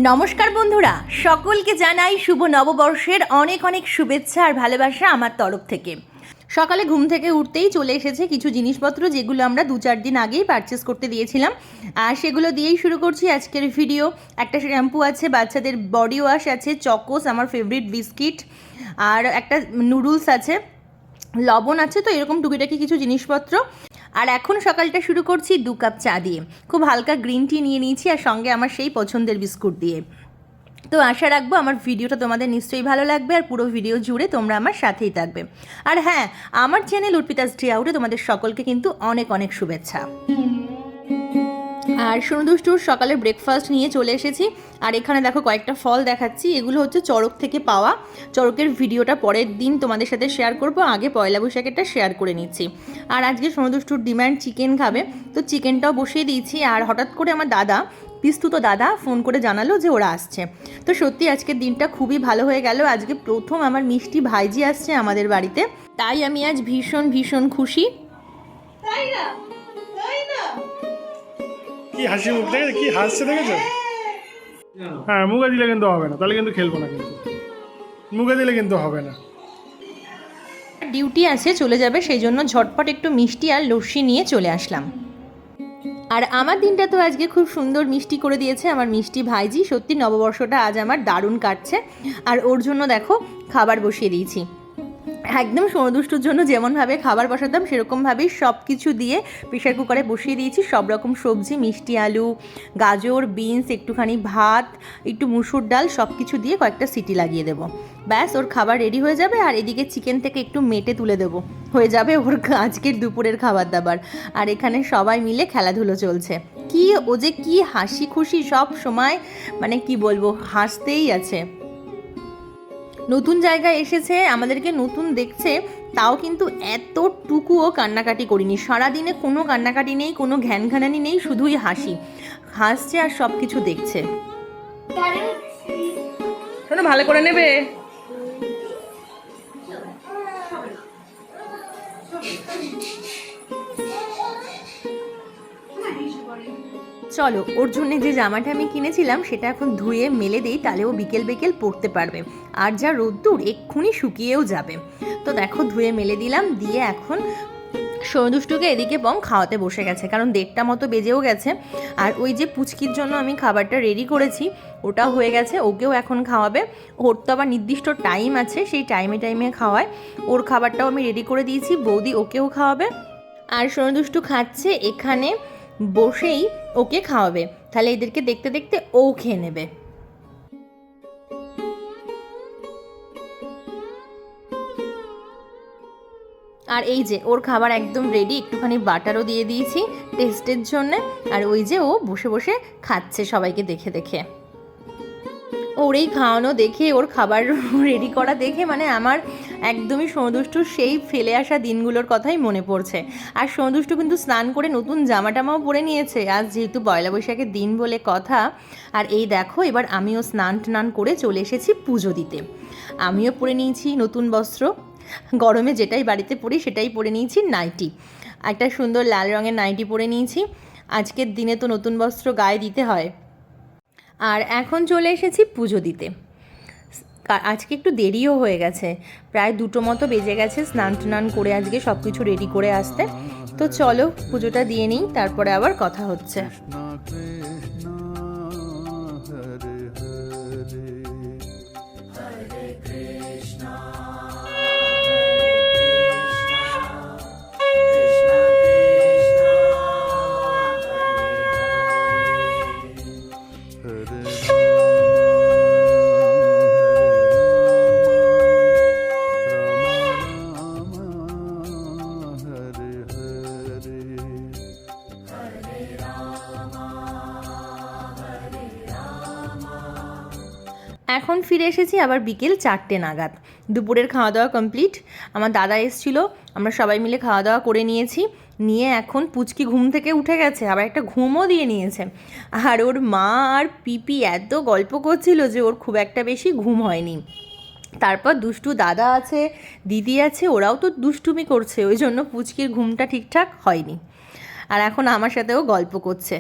নমস্কার বন্ধুরা, সকলকে জানাই শুভ নববর্ষের অনেক অনেক শুভেচ্ছা আর ভালোবাসা আমার তরফ থেকে। সকালে ঘুম থেকে উঠতেই চলে এসেছে কিছু জিনিসপত্র, যেগুলো আমরা 2-4 দিন আগেই পারচেস করতে দিয়েছিলাম, আর সেগুলো দিয়েই শুরু করছি আজকের ভিডিও। একটা শ্যাম্পু আছে, বাচ্চাদের বডি ওয়াশ আছে, চকোস আমার ফেভারিট বিস্কিট, আর একটা নুডলস আছে, লবণ আছে, তো এরকম টুকিটাকি কিছু জিনিসপত্র। আর এখন সকালটা শুরু করছি 2 কাপ চা দিয়ে, খুব হালকা গ্রিন টি নিয়ে নিয়েছি, আর সঙ্গে আমার সেই পছন্দের বিস্কুট দিয়ে। তো আশা রাখবো আমার ভিডিওটা তোমাদের নিশ্চয়ই ভালো লাগবে, আর পুরো ভিডিও জুড়ে তোমরা আমার সাথেই থাকবে। আর হ্যাঁ, আমার চ্যানেল অর্পিতাস ডে আউটে তোমাদের সকলকে কিন্তু অনেক অনেক শুভেচ্ছা। আর সোনুদুষ্টুর সকালে ব্রেকফাস্ট নিয়ে চলে এসেছি, আর এখানে দেখো কয়েকটা ফল দেখাচ্ছি। এগুলো হচ্ছে চড়ক থেকে পাওয়া। চড়কের ভিডিওটা পরের দিন তোমাদের সাথে শেয়ার করব, আগে পয়লা বৈশাখেরটা শেয়ার করে নিচ্ছি। আর আজকে সোনুদুষ্টুর ডিমান্ড চিকেন খাবে, তো চিকেনটাও বসিয়ে দিয়েছি। আর হঠাৎ করে আমার দাদা, পিস্তুত দাদা ফোন করে জানালো যে ওরা আসছে। তো সত্যি আজকের দিনটা খুবই ভালো হয়ে গেল। আজকে প্রথম আমার মিষ্টি ভাইজি আসছে আমাদের বাড়িতে, তাই আমি আজ ভীষণ ভীষণ খুশি। তাই না? তাই না? কি হাসি মুখ দেখেছো, কি হাসছে দেখেছো? হ্যাঁ, মুখে দিলে কিন্তু হবে না, তাহলে কিন্তু খেলবো না, কিন্তু মুখে দিলে কিন্তু হবে না। ডিউটি আছে, চলে যাবে, সেই জন্য ঝটপট একটু মিষ্টি আর লস্যি নিয়ে চলে আসলাম। আর আমার দিনটা তো আজকে খুব সুন্দর মিষ্টি করে দিয়েছে আমার মিষ্টি ভাইজি। সত্যি নববর্ষটা আজ আমার দারুণ কাটছে। আর ওর জন্য দেখো খাবার বসিয়ে দিয়েছি, একদম সোনুদুষ্টুর জন্য যেমনভাবে খাবার বসাতাম সেরকমভাবেই সব কিছু দিয়ে প্রেশার কুকারে বসিয়ে দিয়েছি। সব রকম সবজি, মিষ্টি আলু, গাজর, বিনস, একটুখানি ভাত, একটু মুসুর ডাল, সব কিছু দিয়ে কয়েকটা সিটি লাগিয়ে দেবো। ব্যাস, ওর খাবার রেডি হয়ে যাবে। আর এদিকে চিকেন থেকে একটু মেটে তুলে দেবো, হয়ে যাবে ওর আজকের দুপুরের খাবার দাবার। আর এখানে সবাই মিলে খেলাধুলো চলছে। কি ও যে কি হাসি খুশি সব সময়, মানে কি বলবো, হাসতেই আছে। নতুন জায়গায় এসেছে, আমাদেরকে নতুন দেখছে, তাও কিন্তু এতটুকুও কান্নাকাটি করিনি। সারাদিনে কোনো কান্নাকাটি নেই, কোনো ঘ্যানঘ্যানানি নেই, শুধুই হাসি, হাসছে আর সব কিছু দেখছে। শোনো, ভালো করে নেবে। চলো, ওর জন্য যে জামাটা আমি কিনেছিলাম সেটা এখন ধুয়ে মেলে দিই, তাহলে ও বিকেল বিকেল পরতে পারবে। আর যা রোদ্দুর, এক্ষুনি শুকিয়েও যাবে। তো দেখো ধুয়ে মেলে দিলাম, দিয়ে এখন সোনুদুষ্টুকে এদিকে বং খাওয়াতে বসে গেছে, কারণ 1:30 মতো বেজেও গেছে। আর ওই যে পুচকির জন্য আমি খাবারটা রেডি করেছি ওটাও হয়ে গেছে, ওকেও এখন খাওয়াবে। ওর তো আবার নির্দিষ্ট টাইম আছে, সেই টাইমে খাওয়ায়। ওর খাবারটাও আমি রেডি করে দিয়েছি, বৌদি ওকেও খাওয়াবে। আর সোনুদুষ্টু খাচ্ছে এখানে বসেই, ওকে খাওয়াবে, তাহলে এদেরকে দেখতে দেখতে ও খেয়ে নেবে। আর এই যে ওর খাবার একদম রেডি, একটুখানি বাটারও দিয়ে দিয়েছি টেস্টের জন্যে। আর ওই যে ও বসে বসে খাচ্ছে সবাইকে দেখে দেখে। ওর এই খাওয়ানো দেখে, ওর খাবার রেডি করা দেখে, মানে আমার একদমই সোনুদুষ্টুর সেই ফেলে আসা দিনগুলোর কথাই মনে পড়ছে। আর সোনুদুষ্টু কিন্তু স্নান করে নতুন জামা টামাও পরে নিয়েছে, আজ যেহেতু পয়লা বৈশাখের দিন বলে কথা। আর এই দেখো, এবার আমিও স্নান করে চলে এসেছি পুজো দিতে। আমিও পরে নিয়েছি নতুন বস্ত্র, গরমে যেটাই বাড়িতে পরি সেটাই পরে নিয়েছি, নাইটি, একটা সুন্দর লাল রঙের নাইটি পরে নিয়েছি। আজকের দিনে তো নতুন বস্ত্র গায়ে দিতে হয়। আর এখন চলে এসেছি পুজো দিতে। আজকে একটু দেরিও হয়ে গেছে, প্রায় 2টো মতো বেজে গেছে স্নান করে আজকে সব কিছু রেডি করে আসতে। তো চলো পুজোটা দিয়ে নিই, তারপরে আবার কথা হচ্ছে। এখন ফিরে এসেছি আবার বিকেল 4টে নাগাদ। দুপুরের খাওয়া দাওয়া কমপ্লিট, আমার দাদা এসেছিলো, আমরা সবাই মিলে খাওয়া দাওয়া করে নিয়ে এখন পুচকি ঘুম থেকে উঠে গেছে, আবার একটা ঘুমও দিয়ে নিয়েছে। আর ওর মা আর পিপি এত গল্প করছিল যে ওর খুব একটা বেশি ঘুম হয়নি। তারপর দুষ্টু দাদা আছে, দিদি আছে, ওরাও তো দুষ্টুমি করছে, ওই জন্য পুচকির ঘুমটা ঠিকঠাক হয়নি। আর এখন আমার সাথেও গল্প করছে।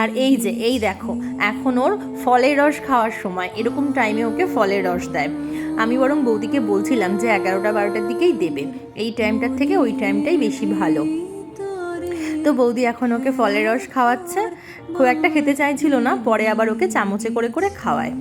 আর এই যে এই দেখো এখন ওর ফলের রস খাওয়ার সময়, এরকম টাইমে ওকে ফলের রস দেয়। আমি বরং বৌদিকে বলছিলাম যে 11টা-12টার দিকেই দেবে, এই টাইমটার থেকে ওই টাইমটাই বেশি ভালো। তো বৌদি এখন ওকে ফলের রস খাওয়াচ্ছে। খুব একটা খেতে চাইছিল না, পরে আবার ওকে চামচে করে করে খাওয়ায়।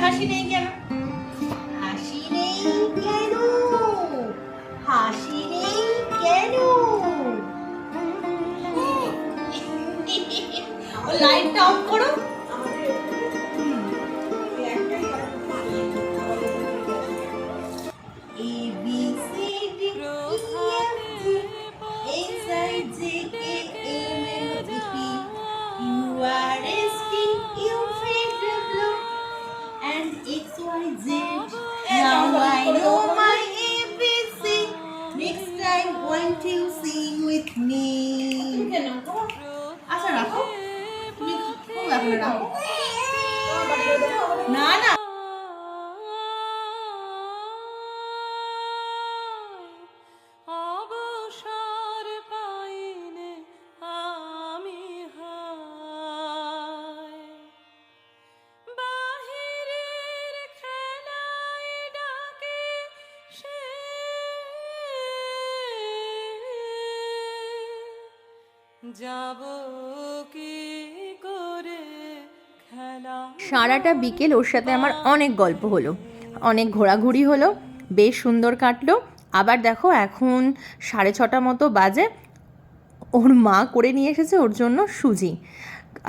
হাসি নেই কেন? হাসি নেই কেন? হাসি নেই কেন? লাইটটা অফ করো। Now I know my ABC. Next time, won't you sing with me? আচ্ছা রাখো, তুমি রাখো। না না, অবসর পাইনে আমি বাহিরের খেলায় ডাকে সে যাব কি করে খেলা। সারাটা বিকেল ওর সাথে আমার অনেক গল্প হলো, অনেক ঘোরাঘুরি হলো, বেশ সুন্দর কাটলো। আবার দেখো এখন 6:30 মতো বাজে, ওর মা করে নিয়ে এসেছে ওর জন্য সুজি,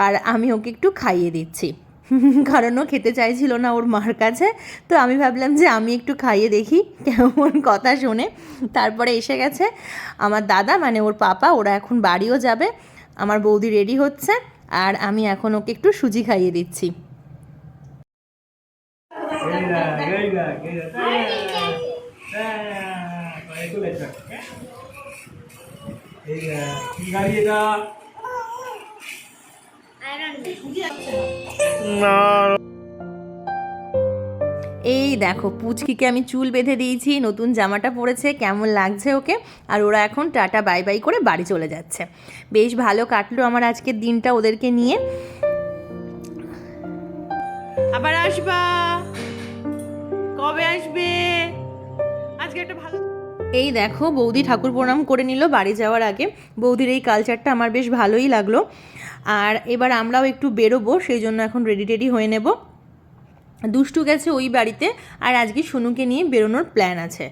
আর আমি ওকে একটু খাইয়ে দিচ্ছি, কারণ ও খেতে চাইছিল না ওর মার কাছে। তো আমি ভাবলাম যে আমি একটু খাইয়ে দেখি কেমন কথা শোনে। তারপরে এসে গেছে আমার দাদা, মানে ওর পাপা, ওরা এখন বাড়িও যাবে। আমার বৌদি রেডি হচ্ছে, আর আমি এখন ওকে একটু সুজি খাইয়ে দিচ্ছি। এই দেখো পুচকিকে আমি চুল বেঁধে দিয়েছি, নতুন জামাটা পরেছে, কেমন লাগছে ওকে। আর ওরা এখন টাটা বাই বাই করে বাড়ি চলে যাচ্ছে। বেশ ভালো কাটলো আমার আজকের দিনটা ওদেরকে নিয়ে। আবার আসবা? কবে আসবে? আজকে একটা ভালো। এই দেখো বৌদি ঠাকুর প্রণাম করে নিল বাড়ি যাওয়ার আগে। বৌদির এই কালচারটা আমার বেশ ভালোই লাগলো। আর এবার আমরাও একটু বেরোবো, সেই জন্য এখন রেডি হয়ে নেব। দুষ্টু গেছে ওই বাড়িতে, আর আজকে সোনুকে নিয়ে বেরোনোর প্ল্যান আছে।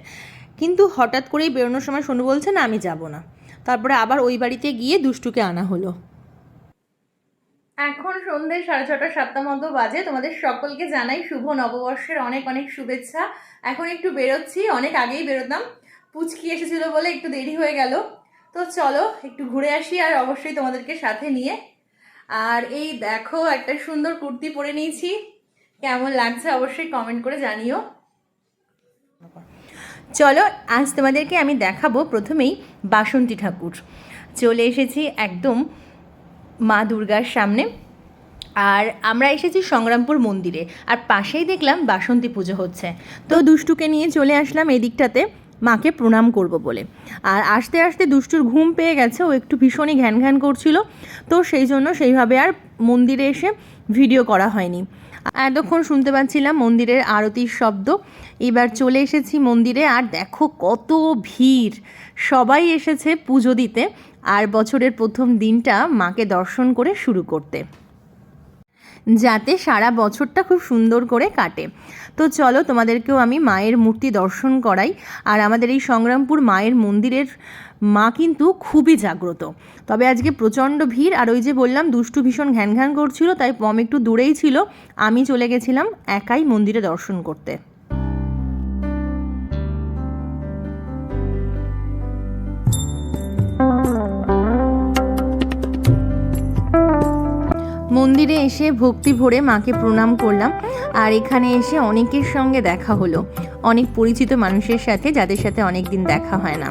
কিন্তু হঠাৎ করেই বেরোনোর সময় সোনু বলছে না আমি যাব না। তারপরে আবার ওই বাড়িতে গিয়ে দুষ্টুকে আনা হলো। এখন সন্ধ্যে 6:30-7টা মতো বাজে। তোমাদের সকলকে জানাই শুভ নববর্ষের অনেক অনেক শুভেচ্ছা। এখন একটু বেরোচ্ছি, অনেক আগেই বেরোতাম, পুচকি এসেছিলো বলে একটু দেরি হয়ে গেল। তো চলো একটু ঘুরে আসি, আর অবশ্যই তোমাদেরকে সাথে নিয়ে। আর এই দেখো একটা সুন্দর কুর্তি পরে নিয়েছি, কেমন লাগছে অবশ্যই কমেন্ট করে জানিও। চলো আজ তোমাদেরকে আমি দেখাবো প্রথমেই বাসন্তী ঠাকুর। চলে এসেছি একদম মা দুর্গার সামনে, আর আমরা এসেছি সংগ্রামপুর মন্দিরে, আর পাশেই দেখলাম বাসন্তী পুজো হচ্ছে। তো দুষ্টুকে নিয়ে চলে আসলাম এদিকটাতে মাকে প্রণাম করব বলে। আর আস্তে আস্তে দুষ্টুর ঘুম পেয়ে গেছে, ও একটু ভীষণই ঘ্যান ঘ্যান করছিল। তো সেই জন্য সেইভাবে আর মন্দিরে এসে ভিডিও করা হয়নি। এতক্ষণ শুনতে পাচ্ছিলাম মন্দিরের আরতির শব্দ। এবার চলে এসেছি মন্দিরে, আর দেখো কত ভিড়, সবাই এসেছে পুজো দিতে আর বছরের প্রথম দিনটা মাকে দর্শন করে শুরু করতে, যাতে সারা বছরটা খুব সুন্দর করে কাটে। তো চলো তোমাদেরকেও আমি মায়ের মূর্তি দর্শন করাই। আর আমাদের এই সংগ্রামপুর মায়ের মন্দিরের মা কিন্তু খুবই জাগ্রত, তবে আজকে প্রচণ্ড ভিড়। আর ওই যে বললাম দুষ্টু ভীষণ ঘ্যান ঘ্যান করছিল, তাই পম একটু দূরেই ছিল, আমি চলে গেছিলাম একাই মন্দিরে দর্শন করতে। মন্দিরে এসে ভক্তি ভরে মাকে প্রণাম করলাম। আর এখানে এসে অনেকের সঙ্গে দেখা হলো, অনেক পরিচিত মানুষের সাথে, যাদের সাথে অনেক দিন দেখা হয় না।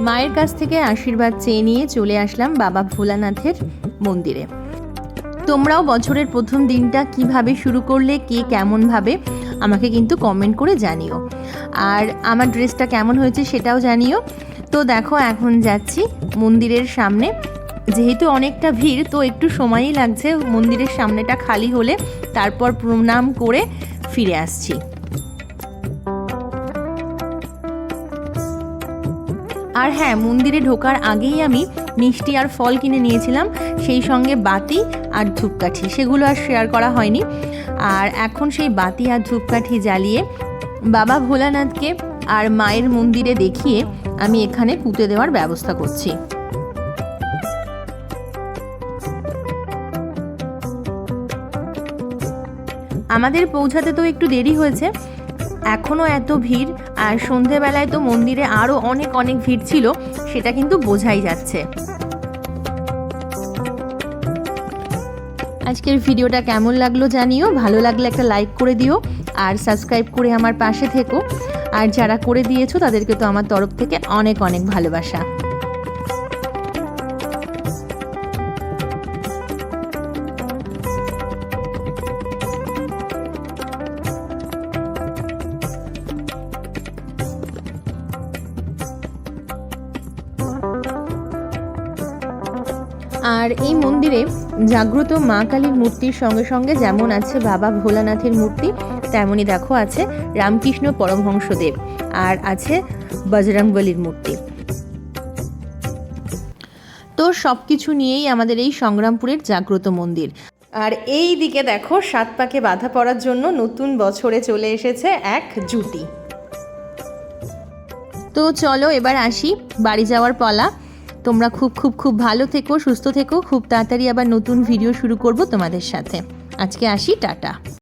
মায়ের কাছ থেকে আশীর্বাদ চেয়ে নিয়ে চলে আসলাম বাবা ভোলানাথের মন্দিরে। তোমরাও বছরের প্রথম দিনটা কিভাবে শুরু করলে, কে কেমনভাবে, আমাকে কিন্তু কমেন্ট করে জানিও। আর আমার ড্রেসটা কেমন হয়েছে সেটাও জানিও। তো দেখো এখন যাচ্ছি মন্দিরের সামনে। যেহেতু অনেকটা ভিড়, তো একটু সময়ই লাগছে মন্দিরের সামনেটা খালি হলে, তারপর প্রণাম করে ফিরে আসছি। আর হ্যাঁ, মন্দিরে ঢোকার আগেই আমি মিষ্টি আর ফল কিনে নিয়েছিলাম, সেই সঙ্গে বাতি আর ধূপকাঠি, সেগুলো আর শেয়ার করা হয়নি। আর এখন সেই বাতি আর ধূপকাঠি জ্বালিয়ে বাবা ভোলানাথকে আর মায়ের মন্দিরে দেখিয়ে আমি এখানে পুঁতে দেওয়ার ব্যবস্থা করছি। আমাদের পৌঁছাতে তো একটু দেরি হয়েছে, এখনও এত ভিড়। আর সন্ধেবেলায় তো মন্দিরে আরও অনেক অনেক ভিড় ছিল, সেটা কিন্তু বোঝাই যাচ্ছে। আজকের ভিডিওটা কেমন লাগলো জানিও, ভালো লাগলে একটা লাইক করে দিও আর সাবস্ক্রাইব করে আমার পাশে থেকো। আর যারা করে দিয়েছো তাদেরকে তো আমার তরফ থেকে অনেক অনেক ভালোবাসা। আর এই মন্দিরে জাগ্রত মা কালীর মূর্তির সঙ্গে সঙ্গে যেমন আছে বাবা ভোলানাথের মূর্তি, তেমনই দেখো আছে রামকৃষ্ণ পরমহংসদেব আর আছে বজরংবলীর মূর্তি। তো সব কিছু নিয়েই আমাদের এই সংগ্রামপুরের জাগ্রত মন্দির। আর এই দিকে দেখো 7 পাকে বাঁধা পড়ার জন্য নতুন বছরে চলে এসেছে এক জুটি। তো চলো এবার আসি, বাড়ি যাওয়ার পালা। তোমরা খুব খুব খুব ভালো থেকো, সুস্থ থেকো। খুব তাড়াতাড়ি আবার নতুন ভিডিও শুরু করব তোমাদের সাথে। আজকে আসি, টাটা।